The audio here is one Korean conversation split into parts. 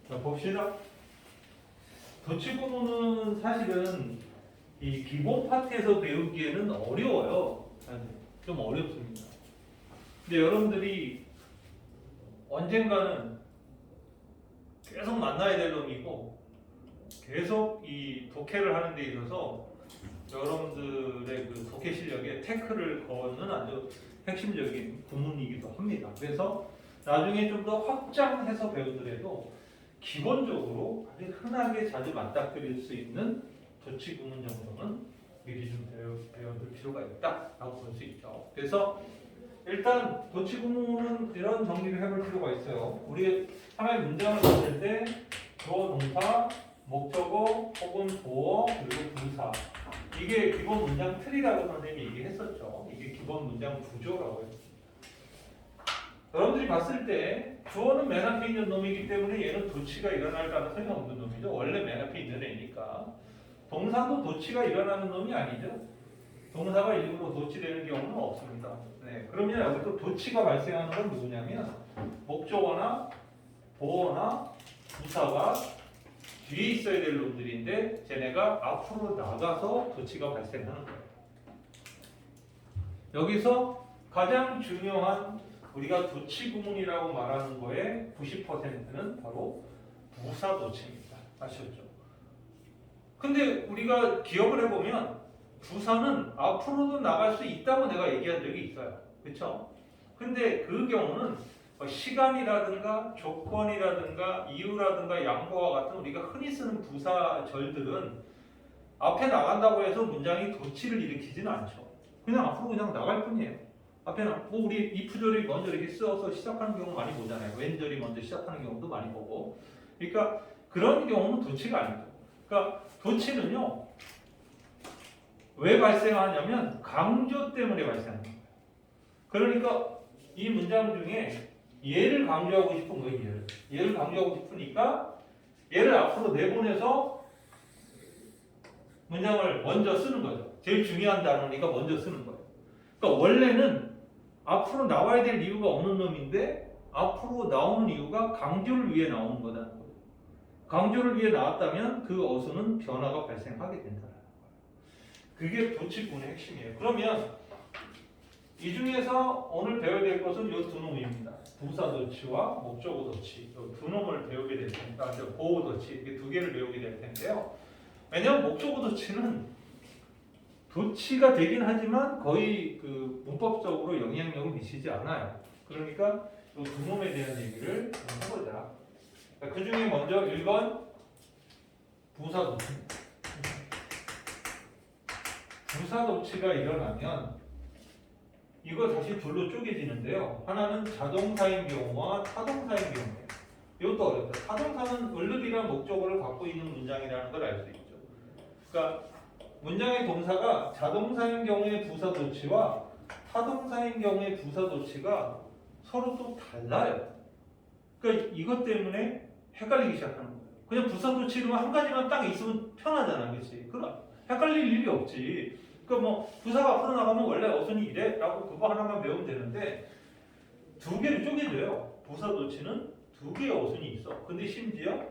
자, 봅시다. 도치구문은 사실은 이 기본 파트에서 배우기에는 어려워요. 사실 좀 어렵습니다. 근데 여러분들이 언젠가는 계속 만나야 될 놈이고 계속 이 독해를 하는 데 있어서 여러분들의 그 독해 실력에 태클을 거는 아주 핵심적인 구문이기도 합니다. 그래서 나중에 좀 더 확장해서 배우더라도 기본적으로 아주 흔하게 자주 맞닥뜨릴 수 있는 도치 구문 정도는 미리 좀 배워둘 필요가 있다라고 볼 수 있죠. 그래서 일단 도치 구문은 이런 정리를 해볼 필요가 있어요. 우리 하나의 문장을 봤을 때 주어, 동사, 목적어 혹은 보어 그리고 부사 이게 기본 문장 틀이라고 선생님이 얘기했었죠. 이게 기본 문장 구조라고 해요. 여러분들이 봤을 때 주어는 맨 앞에 있는 놈이기 때문에 얘는 도치가 일어날 가능성이 없는 놈이죠. 원래 맨 앞에 있는 애니까. 동사도 도치가 일어나는 놈이 아니죠. 동사가 일부러 도치되는 경우는 없습니다. 네, 그러면 여기서 도치가 발생하는 건 누구냐면 목적어나 보어나 부사가 뒤에 있어야 될 놈들인데 쟤네가 앞으로 나가서 도치가 발생하는 거예요. 여기서 가장 중요한 우리가 도치 구문이라고 말하는 거의 90%는 바로 부사 도치입니다. 아셨죠? 근데 우리가 기억을 해보면 부사는 앞으로도 나갈 수 있다고 내가 얘기한 적이 있어요. 그렇죠? 근데 그 경우는 시간이라든가 조건이라든가 이유라든가 양보와 같은 우리가 흔히 쓰는 부사절들은 앞에 나간다고 해서 문장이 도치를 일으키지는 않죠. 그냥 앞으로 그냥 나갈 뿐이에요. 앞에는 뭐 우리 이프절이 먼저 이렇게 쓰어서 시작하는 경우 많이 보잖아요. 왼절이 먼저 시작하는 경우도 많이 보고. 그러니까 그런 경우는 도치가 아니죠. 그러니까 도치는요. 왜 발생하냐면 강조 때문에 발생하는 거예요. 그러니까 이 문장 중에 얘를 강조하고 싶은 거예요. 얘를 강조하고 싶으니까 얘를 앞으로 내보내서 문장을 먼저 쓰는 거죠. 제일 중요한 단어니까 먼저 쓰는 거예요. 그러니까 원래는 앞으로 나와야 될 이유가 없는 놈인데 앞으로 나오는 이유가 강조를 위해 나오는 거다는 거예요. 강조를 위해 나왔다면 그 어순은 변화가 발생하게 된다는 거예요. 그게 도치구문의 핵심이에요. 그러면 이 중에서 오늘 배워야 될 것은 이 두 놈입니다. 부사 도치와 목적어 도치. 이 두 놈을 배우게 될 테니까 보호 도치 이렇게 두 개를 배우게 될 텐데요. 왜냐하면 목적어 도치는 도치가 되긴 하지만 거의 그 문법적으로 영향력을 미치지 않아요. 그러니까 이 두 놈에 대한 얘기를 좀 해보자. 그 중에 먼저 1번 부사 도치. 부사 도치가 일어나면 이거 다시 둘로 쪼개지는데요. 하나는 자동사인 경우와 타동사인 경우예요. 이것도 어렵다. 타동사는 을르비란 목적어를 갖고 있는 문장이라는 걸 알 수 있죠. 그러니까 문장의 동사가 자동사인 경우의 부사 도치와 타동사인 경우의 부사 도치가 서로 또 달라요. 그러니까 이것 때문에 헷갈리기 시작하는 거예요. 그냥 부사 도치 이러면 한 가지만 딱 있으면 편하잖아, 그렇지? 그럼 헷갈릴 일이 없지. 그러니까 뭐 부사가 앞으로 나가면 원래 어순이 이래라고 그거 하나만 배우면 되는데 두 개를 쪼개줘요. 부사 도치는 두 개의 어순이 있어. 근데 심지어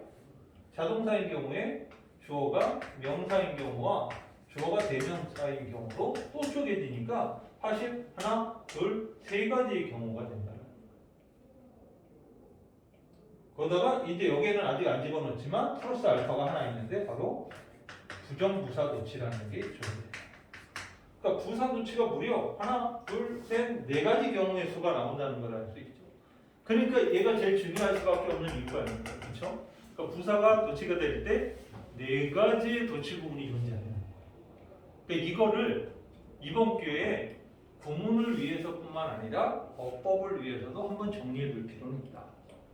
자동사인 경우에 주어가 명사인 경우와 주어가 대명사인 경우로 또 쪼개지니까 사실 하나, 둘, 세 가지의 경우가 된다. 거기다가 이제 여기에는 아직 안 집어넣지만 플러스 알파가 하나 있는데 바로 부정부사 도치라는 게 존재해요. 그러니까 부사 도치가 무려 하나, 둘, 셋, 네 가지 경우의 수가 나온다는 걸 알 수 있죠. 그러니까 얘가 제일 중요할 수밖에 없는 이유가 아닙니까? 그렇죠? 그러니까 부사가 도치가 될 때 네 가지의 도치 부분이 존재하는 거예요. 그러니까 이거를 이번 기회에 구문을 위해서뿐만 아니라 어법을 위해서도 한번 정리해 둘 필요는 있다.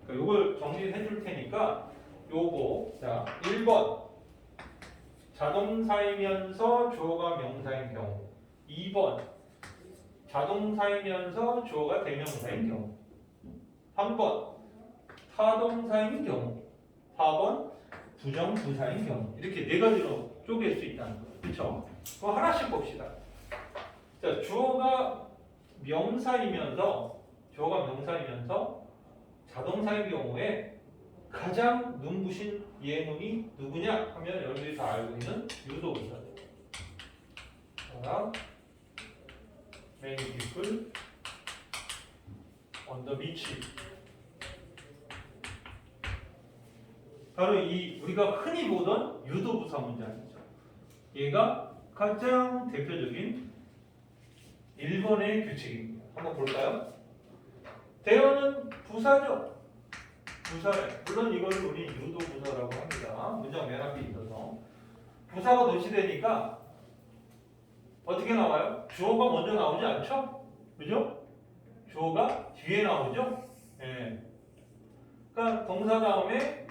그러니까 이걸 정리해 줄 테니까 요거 자 1번 자동사이면서 주어가 명사인 경우 2번 자동사이면서 주어가 대명사인 경우 3번 타동사인 경우 4번 부정부사인 경우 이렇게 네 가지로 쪼갤 수 있다는 거예요. 그렇죠? 그거 하나씩 봅시다. 자, 주어가 명사이면서 자동사인 경우에 가장 눈부신 예문이 누구냐 하면 여러분들이 다 알고 있는 유도부사. Many people on the beach. 바로 이 우리가 흔히 보던 유도부사 문장이죠. 얘가 가장 대표적인 일본의 규칙입니다. 한번 볼까요? 대어는 부사죠. 부사래. 물론 이걸 우리 유도부사라고 합니다. 문장 맨 앞에 있어서 부사가 도치되니까 어떻게 나와요? 주어가 먼저 나오지 않죠? 그죠? 주어가 뒤에 나오죠? 예. 그러니까 동사 다음에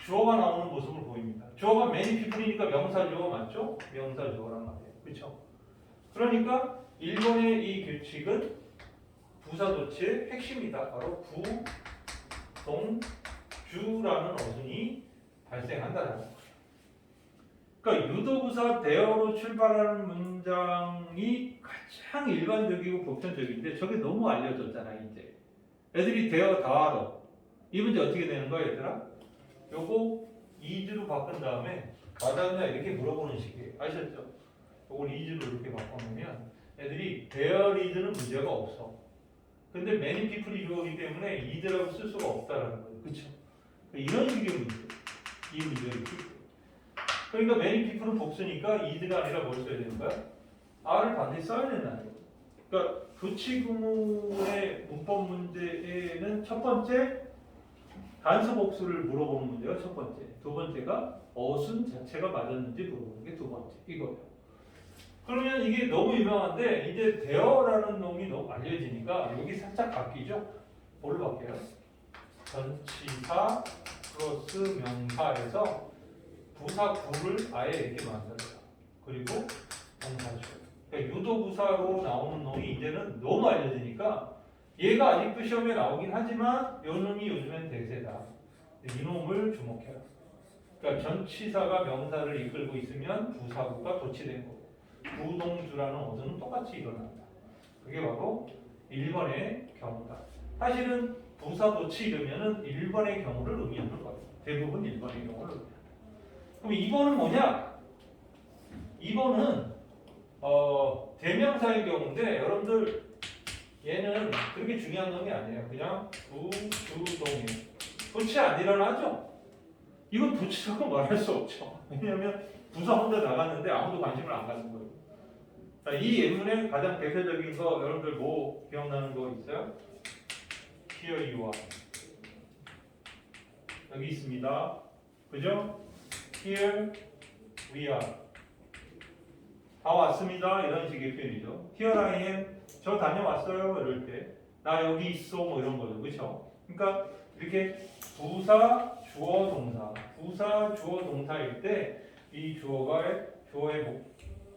주어가 나오는 모습을 보입니다. 주어가 many people이니까 명사 주어 맞죠? 명사 주어란 말이에요. 그렇죠? 그러니까 일본의 이 규칙은 부사 도치의 핵심이다. 바로 부, 동, 주라는 어순이 발생한다는 거예요. 그러니까 유도부사 대어로 출발하는 문장이 가장 일반적이고 보편적인데 저게 너무 알려졌잖아요. 이제 애들이 대어 다 알아. 이 문제 어떻게 되는 거야 얘들아? 요거 이즈로 바꾼 다음에 맞았냐 이렇게 물어보는 식이에요. 아셨죠? 요걸 이즈로 이렇게 바꿔놓으면 애들이 대어 리즈는 문제가 없어. 근데 many people이 주어기 때문에 이즈라고 쓸 수가 없다라는 거예요. 그렇죠? 이런 식의 문제. 이 문제를 풀. 그러니까 many people은 복수니까 이즈가 아니라 뭘 써야 되는 거야? R을 반드시 써야 된다는 거예요. 그러니까 부치구문의 문법 문제에는 첫 번째 단수 복수를 물어보는 문제가 첫 번째. 두 번째가 어순 자체가 맞았는지 물어보는 게 두 번째. 이거예요. 그러면 이게 너무 유명한데 이제 대어라는 놈이 너무 알려지니까 여기 살짝 바뀌죠? 뭘로 바뀌어요? 전치사 플러스 명사에서 부사 구를 아예 이렇게 만들어요. 그리고 동사죠. 그러니까 유도부사로 나오는 놈이 이제는 너무 알려지니까 얘가 아직도 시험에 나오긴 하지만 요 놈이 요즘엔 대세다. 이 놈을 주목해라. 그러니까 전치사가 명사를 이끌고 있으면 부사구가 도치된 거고 부동주라는 어순은 똑같이 일어난다. 그게 바로 1번의 경우다. 사실은 부사 도치 이러면은 1번의 경우를 의미하는 거예요. 대부분 1번의 경우를 의미한다. 그럼 2번은 뭐냐? 2번은 대명사의 경우인데 여러분들 얘는 그렇게 중요한 놈이 아니에요. 그냥 부주동이에요. 도치 안 일어나죠? 이건 도치라고 말할 수 없죠. 왜냐하면 부사 혼자 나갔는데 아무도 관심을 안 갖는 거예요. 자, 이 예문의 가장 대표적인 거 여러분들 뭐 기억나는 거 있어요? Here you are. 여기 있습니다. 그죠? Here we are. 다 왔습니다. 이런 식의 표현이죠. Here I am. 저 다녀왔어요. 이럴 때. 나 여기 있어. 뭐 이런 거죠. 그렇죠? 그러니까 이렇게 부사, 주어, 동사. 부사, 주어, 동사일 때 이 주어의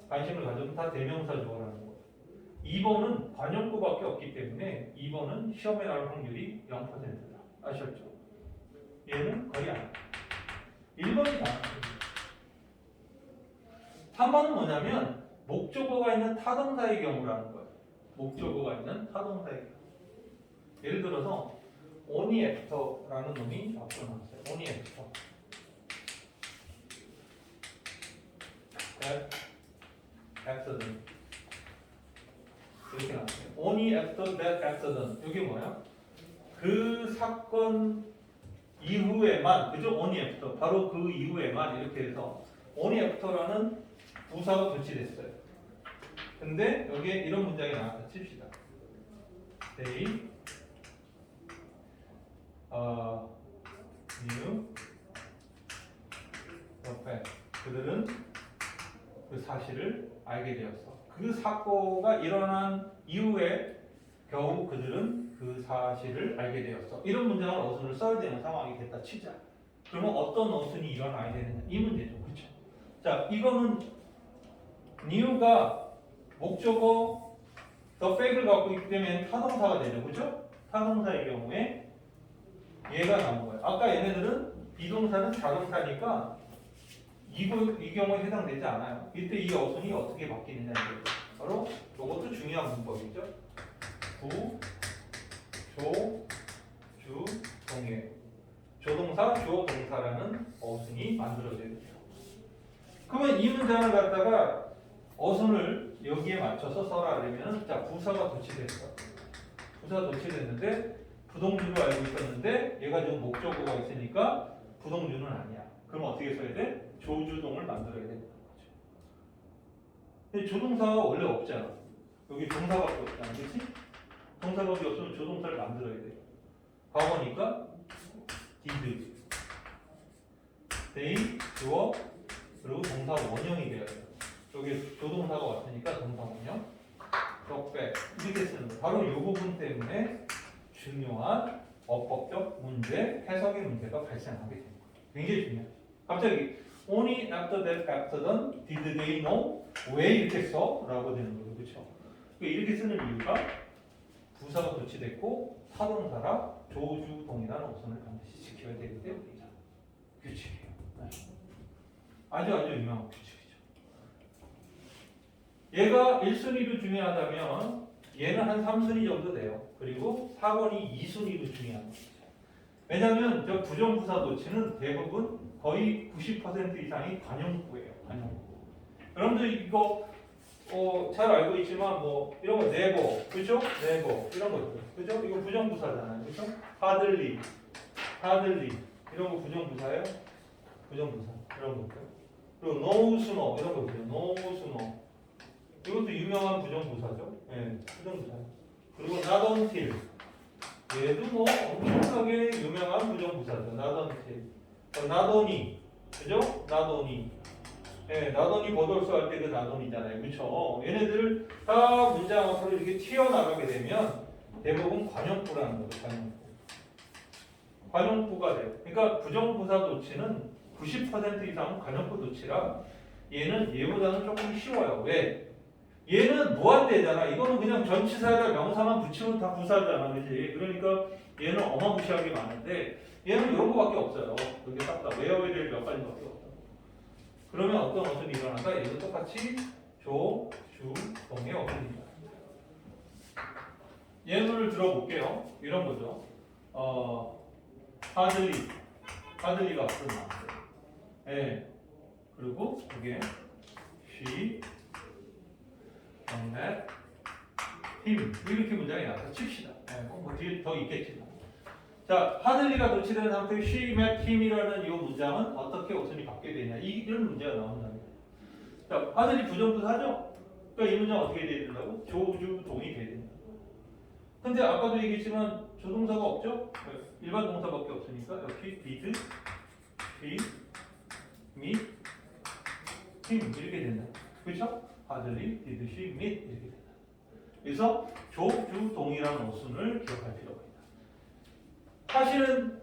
관심을 가져도 다 대명사 주어라는 거예요. 2번은 관용구밖에 없기 때문에 2번은 시험에 나올 확률이 0%다. 아셨죠? 얘는 거의 안 돼. 1번이 다. 3번은 뭐냐면 목적어가 있는 타동사의 경우라는 거예요. 목적어가 있는 타동사의 경우. 예를 들어서 only after라는 놈이 앞으로 나왔어요. only after. accident. 이렇게 나왔어요. only after that accident. 이게 뭐야? 그 사건 이후에만, 그죠? only after. 바로 그 이후에만 이렇게 해서 only after라는 부사가 도치됐어요. 근데 여기에 이런 문장이 나왔다 칩시다. They knew the fact. 그들은 그 사실을 알게 되었어. 그 사고가 일어난 이후에 겨우 그들은 그 사실을 알게 되었어. 이런 문장을 어순을 써야 되는 상황이 됐다 치자. 그러면 어떤 어순이 일어나야 되느냐? 이 문제죠. 그렇죠? 자, 이거는 new가 목적어 the fact을 갖고 있기 때문에 타동사가 되죠. 그렇죠? 타동사의 경우에 얘가 나온 거예요. 아까 얘네들은 비동사는 자동사니까 이 경우에 해당되지 않아요. 이때 이 어순이 어떻게 바뀌느냐는 거예요. 바로 이것도 중요한 문법이죠. 부, 조, 주, 동해. 조동사 조동사, 조동사라는 어순이 만들어져야 돼요. 그러면 이 문장을 갖다가 어순을 여기에 맞춰서 써라 그러면 자 부사가 도치됐어. 부사가 도치됐는데 부동주로 알고 있었는데 얘가 지금 목적어가 있으니까 부동주는 아니야. 그럼 어떻게 써야 돼? 조주동을 만들어야 되는 거죠. 근데 조동사가 원래 없잖아. 여기 동사밖에 없잖아. 그렇지? 동사밖에 없으면 조동사를 만들어야 돼. 과거니까 did, they, 주어, 그리고 동사 원형이 돼야 돼요. 여기 조동사가 왔으니까 동사 원형, 적백 이렇게 쓰는 거. 바로 이 부분 때문에 중요한 어법적 문제, 해석의 문제가 발생하게 됩니다. 굉장히 중요해요. 갑자기 only after that, after done, did they know? 왜 이렇게 써? 라고 되는 거죠. 그렇죠? 이렇게 쓰는 이유가 부사가 도치됐고 타동사라 조주동이라는 어선을 반드시 지켜야 되기 때문이죠. 규칙이에요. 네. 아주 유명한 규칙이죠. 얘가 1순위로 중요하다면 얘는 한 3순위 정도 돼요. 그리고 4번이 2순위로 중요한 거죠. 왜냐하면 저 부정부사 도치는 대부분 거의 90% 이상이 관용구예요. 관용구. 여러분들 이거 잘 알고 있지만 뭐 이런 거 네버, 그죠? 네버 이런 거 그죠? 이거 부정부사잖아요, 그죠? 하들리 이런 거 부정부사예요. 부정부사 이런 거. 그리고 노우스노 이런 거 있어요. 노우스노 이것도 유명한 부정부사죠. 예, 부정부사. 그리고 나던틸 얘도 뭐 엄청나게 유명한 부정부사죠. 나던틸. 나더니 그죠? 나더니 예, 나더니 버돌스 할 때 그 나더니잖아요. 그렇죠? 얘네들 다 문장 앞으로 이렇게 튀어나가게 되면 대부분 관용구라는 거죠. 관용구. 관용구가 돼요. 그러니까 부정부사 도치는 90% 이상은 관용구 도치라 얘는 얘보다는 조금 쉬워요. 왜? 얘는 무한대잖아. 이거는 그냥 전치사에다 명사만 붙이면 다 부사잖아. 그지? 그러니까 얘는 어마무시하게 많은데 얘는 이런 거밖에 없어요. 여기 딱 외워야 될 몇 가지밖에 없어요. 그러면 어떤 어순이 일어나가? 얘도 똑같이 조, 주, 동의 어순입니다. 예문을 들어볼게요. 이런 거죠. 하들리가 앞으로 나왔어요. 예. 그리고 이게 she, met, him 이렇게 문장이 나와서 칩시다. 예. 뭐 뒤에 더 있겠지만. 자, 하들리가 도치된 상태의 she, met, him이라는 이 문장은 어떻게 어순이 바뀌게 되냐 이런 문제가 나온답니다. 자, 하들리 부정부사죠? 그러니까 이 문장 어떻게 돼야 된다고? 조주동이 돼야 된다. 근데 아까도 얘기했지만 조동사가 없죠? 일반 동사밖에 없으니까 여기 did, she, meet, him 이렇게 된다. 그렇죠? 하들리, did, she, meet 이렇게 된다. 그래서 조주동이라는 어순을 기억할 필요가 있다. 사실은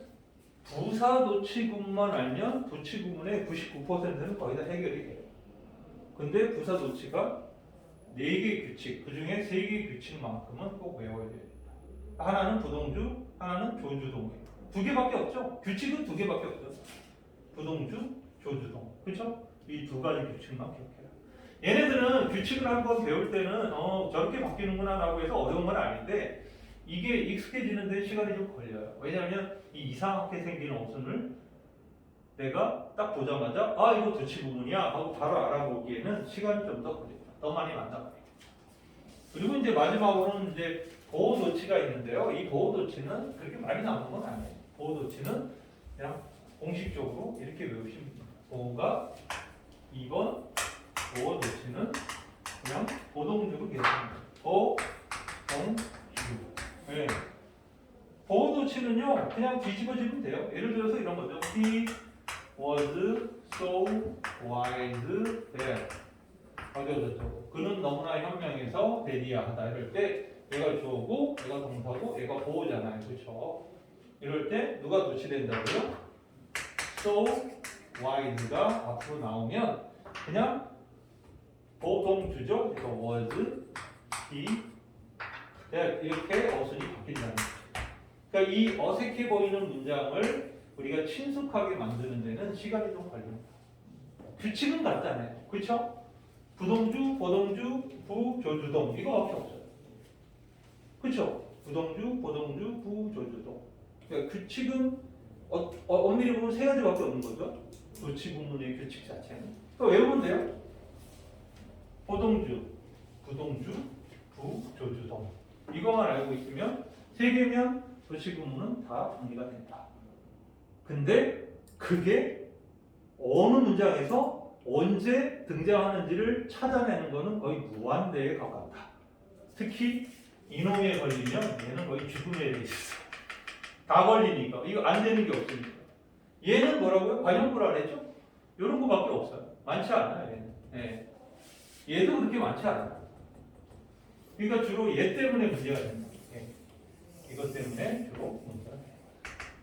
부사 도치구만 알면 도치구문의 99%는 거의 다 해결이 돼요. 근데 부사 도치가 4개의 규칙, 그 중에 3개의 규칙만큼은 꼭 외워야 됩니다. 하나는 부동주, 하나는 조주동이에요. 2개밖에 없죠? 규칙은 2개밖에 없죠. 부동주, 조주동. 그렇죠? 이 2가지 규칙만 기억해라. 얘네들은 규칙을 한번 배울 때는 저렇게 바뀌는구나 라고 해서 어려운 건 아닌데 이게 익숙해지는 데 시간이 좀 걸려요. 왜냐하면 이 이상하게 생기는 어순을 내가 딱 보자마자 이거 도치 부분이야 하고 바로 알아보기에는 시간이 좀 더 걸립니다. 더 많이 만나봐요. 그리고 이제 마지막으로는 이제 보호 도치가 있는데요. 이 보호 도치는 그렇게 많이 나오는 건 아니에요. 보호 도치는 그냥 공식적으로 이렇게 외우시면 됩니다. 보호가 2번 보호 도치는 그냥 보동주로 계속합니다. 보동주. 네. 보호 도치는요 그냥 뒤집어지면 돼요. 예를 들어서 이런 거죠. He was so wise that 그는 너무나 현명해서 대리야하다. 이럴 때 얘가 주어고 얘가 동사고 얘가 보호잖아요. 그렇죠? 이럴 때 누가 도치된다고요? so wise가 앞으로 나오면 그냥 보동주죠. 그래서 was, he 이렇게 어순이 바뀐다는 거죠. 그러니까 이 어색해 보이는 문장을 우리가 친숙하게 만드는 데는 시간이 좀 걸립니다. 규칙은 같잖아요. 그렇죠? 부동주, 보동주, 부조주동 이거밖에 없어요. 그렇죠? 부동주, 보동주, 부조주동. 그러니까 규칙은 엄밀히 보면 세 가지밖에 없는 거죠. 도치 구문의 규칙 자체는. 또 외우면 돼요. 보동주, 부동주, 부, 조주, 동. 이것만 알고 있으면 세 개면 도치 구문은 다 정리가 된다. 근데 그게 어느 문장에서 언제 등장하는지를 찾아내는 것은 거의 무한대에 가깝다. 특히 이놈에 걸리면 얘는 거의 죽음에 돼 있어. 다 걸리니까 이거 안 되는 게 없으니까. 얘는 뭐라고요? 관용불알이죠. 이런 거밖에 없어요. 많지 않아요. 얘는. 네. 얘도 그렇게 많지 않아요. 그러니까 주로 얘 때문에 문제가 된다. 네. 이것 때문에 주로 문제가 돼요.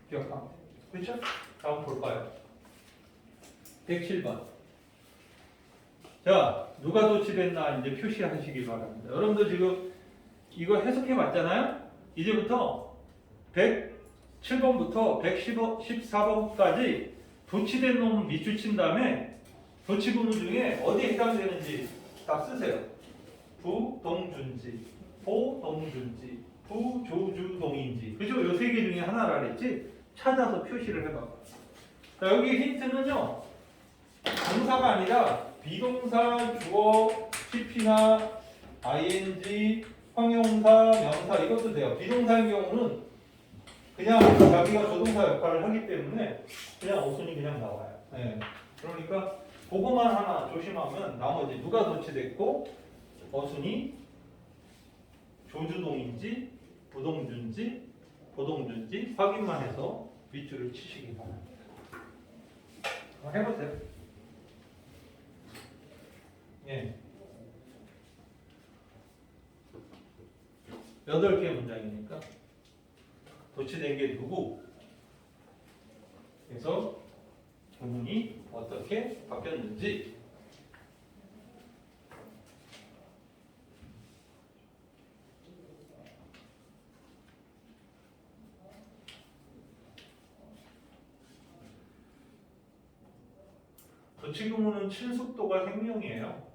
기억하면 돼요. 그렇죠? 다음 볼까요? 107번. 자, 누가 도치됐나 이제 표시하시기 바랍니다. 여러분들 지금 이거 해석해 봤잖아요? 이제부터 107번부터 114번까지 도치된 놈 밑줄 친 다음에 도치 구문 중에 어디에 해당되는지 다 쓰세요. 부동준지, 보동준지, 부조주동인지. 그죠? 요 세 개 중에 하나라 그랬지? 찾아서 표시를 해봐. 자, 여기 힌트는요. 동사가 아니라 비동사, 주어, CP나 ing, 형용사, 명사 이것도 돼요. 비동사의 경우는 그냥 자기가 조동사 역할을 하기 때문에 그냥 어순이 그냥 나와요. 네. 그러니까 그거만 하나 조심하면 나머지 누가 도치됐고 어순이 조주동인지 부동준지 보동준지 확인만 해서 밑줄을 치시기 바랍니다. 한번 해보세요. 예. 8개 문장이니까 도치된 게 누구? 그래서 구문이 어떻게 바뀌었는지 도치 구문은 친숙도가 생명이에요.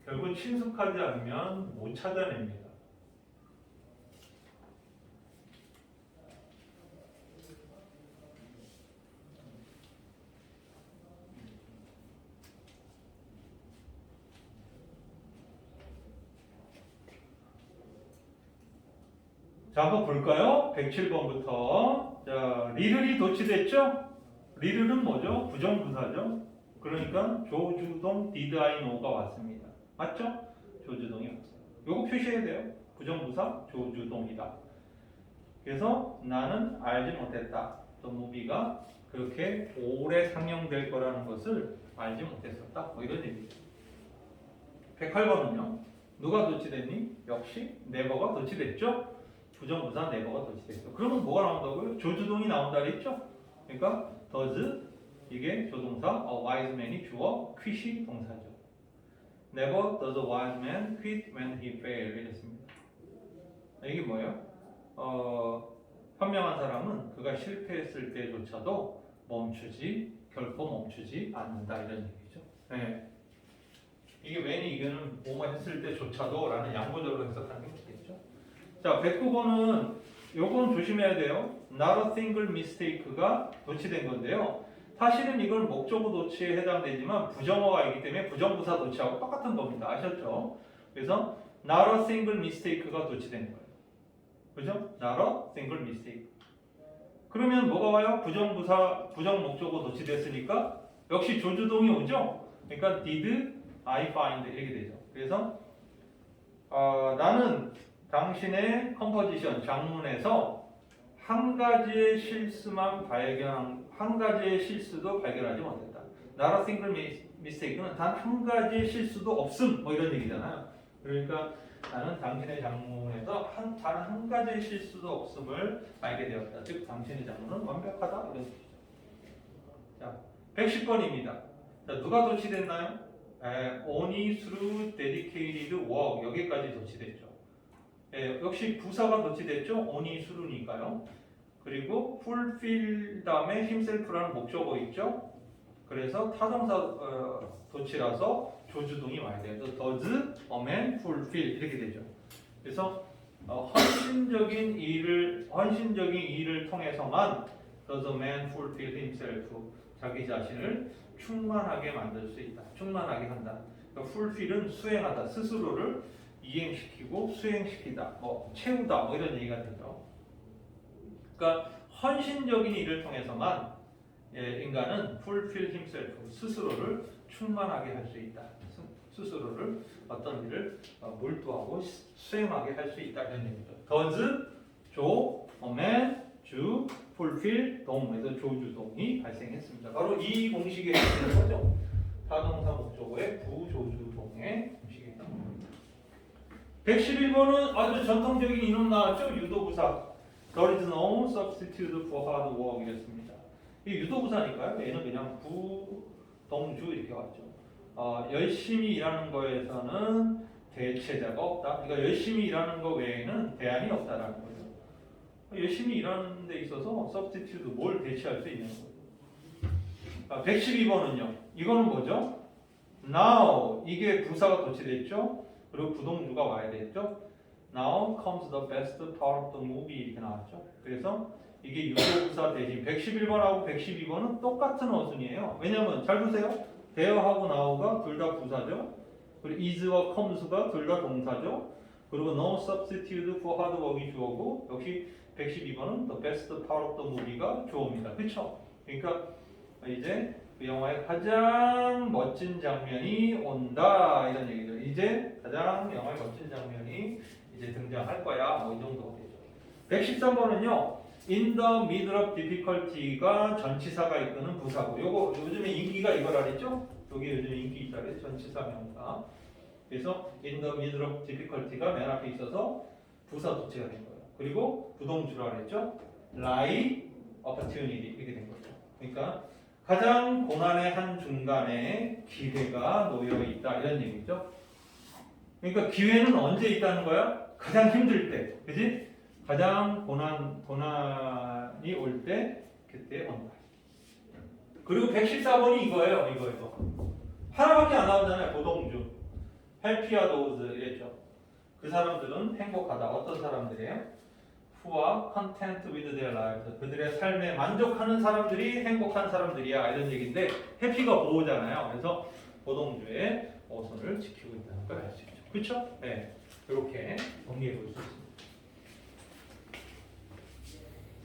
결국 친숙하지 않으면 못 찾아냅니다. 자, 한번 볼까요? 107번부터. 자, 리를이 도치됐죠? 리를은 뭐죠? 부정부사죠? 그러니까 조주동 did I know가 왔습니다. 맞죠? 조주동이 왔어요. 요거 표시해야 돼요. 부정부사 조주동이다. 그래서 나는 알지 못했다. 또 무비가 그렇게 오래 상영될 거라는 것을 알지 못했었다. 뭐 이런 얘기죠. 108번은요. 누가 도치됐니? 역시 네버가 도치됐죠? 부정부사 네버가 도치됐어. 그러면 뭐가 나온다고요? 조주동이 나온다 그랬죠? 그러니까 does 이게 조동사, a wise man이 주어, quit이 동사죠. Never does a wise man quit when he fails 이랬습니다. 이게 뭐예요? 현명한 사람은 그가 실패했을 때조차도 결코 멈추지 않는다 이런 얘기죠. 네. 이게 when이 이거는 뭐뭐 했을 때조차도 라는 양보적으로 해석하는 게 되겠죠. 자, 109번은 요건 조심해야 돼요. Not a single mistake가 도치된 건데요. 사실은 이건 목적어 도치에 해당되지만 부정어가 있기 때문에 부정부사 도치하고 똑같은 겁니다. 아셨죠? 그래서 not a single mistake가 도치된 거예요. 그죠? Not a single mistake. 그러면 뭐가 와요? 부정부사, 부정목적어 도치됐으니까 역시 조주동이 오죠? 그러니까 did I find 이렇게 되죠. 그래서 나는 당신의 컴포지션 장문에서 한 가지의 실수도 발견하지 못했다. Not a single mistake는 단 한 가지의 실수도 없음 뭐 이런 얘기잖아요. 그러니까 나는 당신의 장문에서 단 한 가지의 실수도 없음을 알게 되었다. 즉 당신의 장문은 완벽하다 이런 얘기죠. 자, 110번입니다. 자, 누가 도치됐나요? only through dedicated work 여기까지 도치됐죠. 역시 부사가 도치됐죠. only through니까요. 그리고 fulfill 다음에 himself라는 목적어 있죠. 그래서 타동사 도치라서 조주동이 와야 돼요. does a man fulfill 이렇게 되죠. 그래서 헌신적인 일을 통해서만 does a man fulfill himself? 자기 자신을 충만하게 만들 수 있다. 충만하게 한다. 그러니까 fulfill은 수행하다. 스스로를 이행시키고 수행시키다. 뭐 채우다. 뭐 이런 얘기가 되죠. 그러니까 헌신적인 일을 통해서만 인간은 fulfill himself. 스스로를 충만하게 할 수 있다. 스스로를 어떤 일을 몰두하고 수행하게 할 수 있다. 이런 얘기죠. does 조, a man, 주, fulfill, 동에서 조주동이 발생했습니다. 바로 이 공식에 해당되는 거죠. 타동사 목적어의 부조주동의 공식이다. 111번은 아주 전통적인 인용 나왔죠. 유도부사. There is no substitute for hard work 이랬습니다. 이 유도부사니까요. 얘는 그냥 부동주 이렇게 왔죠. 열심히 일하는 거에서는 대체자가 없다. 그러니까 열심히 일하는 거 외에는 대안이 없다라는 거죠. 열심히 일하는 데 있어서 substitute 뭘 대체할 수 있는 거죠. 112번은요. 이거는 뭐죠? Now 이게 부사가 도치됐죠. 그리고 부동주가 와야 됐죠. Now comes the best part of the movie 이렇게 나왔죠. 그래서 이게 유도부사 대신 111번하고 112번은 똑같은 어순이에요. 왜냐면 잘 보세요. there하고 now가 둘 다 부사죠. 그리고 is와 comes가 둘 다 동사죠. 그리고 no substitute for hard work이 주어고 역시 112번은 the best part of the movie가 주어입니다. 그렇죠? 그러니까 이제 그 영화의 가장 멋진 장면이 온다 이런 얘기죠. 이제 가장 영화의 멋진 장면이 이제 등장할 거야. 뭐 이 정도가 되죠. 113번은요. In the middle of difficulty가 전치사가 이끄는 부사고 요거 요즘에 인기가 이거라 그랬죠? 여기 요즘 인기 있다 그랬죠? 전치사 명사. 그래서 in the middle of difficulty가 맨 앞에 있어서 부사 도치가 된 거예요. 그리고 부동주라 그랬죠? lie, opportunity 이렇게 된 거죠. 그러니까 가장 고난의 한 중간에 기회가 놓여 있다 이런 얘기죠. 그러니까 기회는 언제 있다는 거야? 가장 힘들 때, 그지? 가장 고난이 올 때 그때 온다. 그리고 114번이 이거예요. 이거 하나밖에 안 나오잖아요. 부동주. happy야 those 이랬죠. 그 사람들은 행복하다. 어떤 사람들이에요? who are content with their lives. 그들의 삶에 만족하는 사람들이 행복한 사람들이야. 이런 얘기인데 happy가 보호잖아요. 그래서 부동주의 어선을 지키고 있다는 걸 알 수 있죠. 그렇죠? 네. 이렇게 정리해 볼 수 있습니다.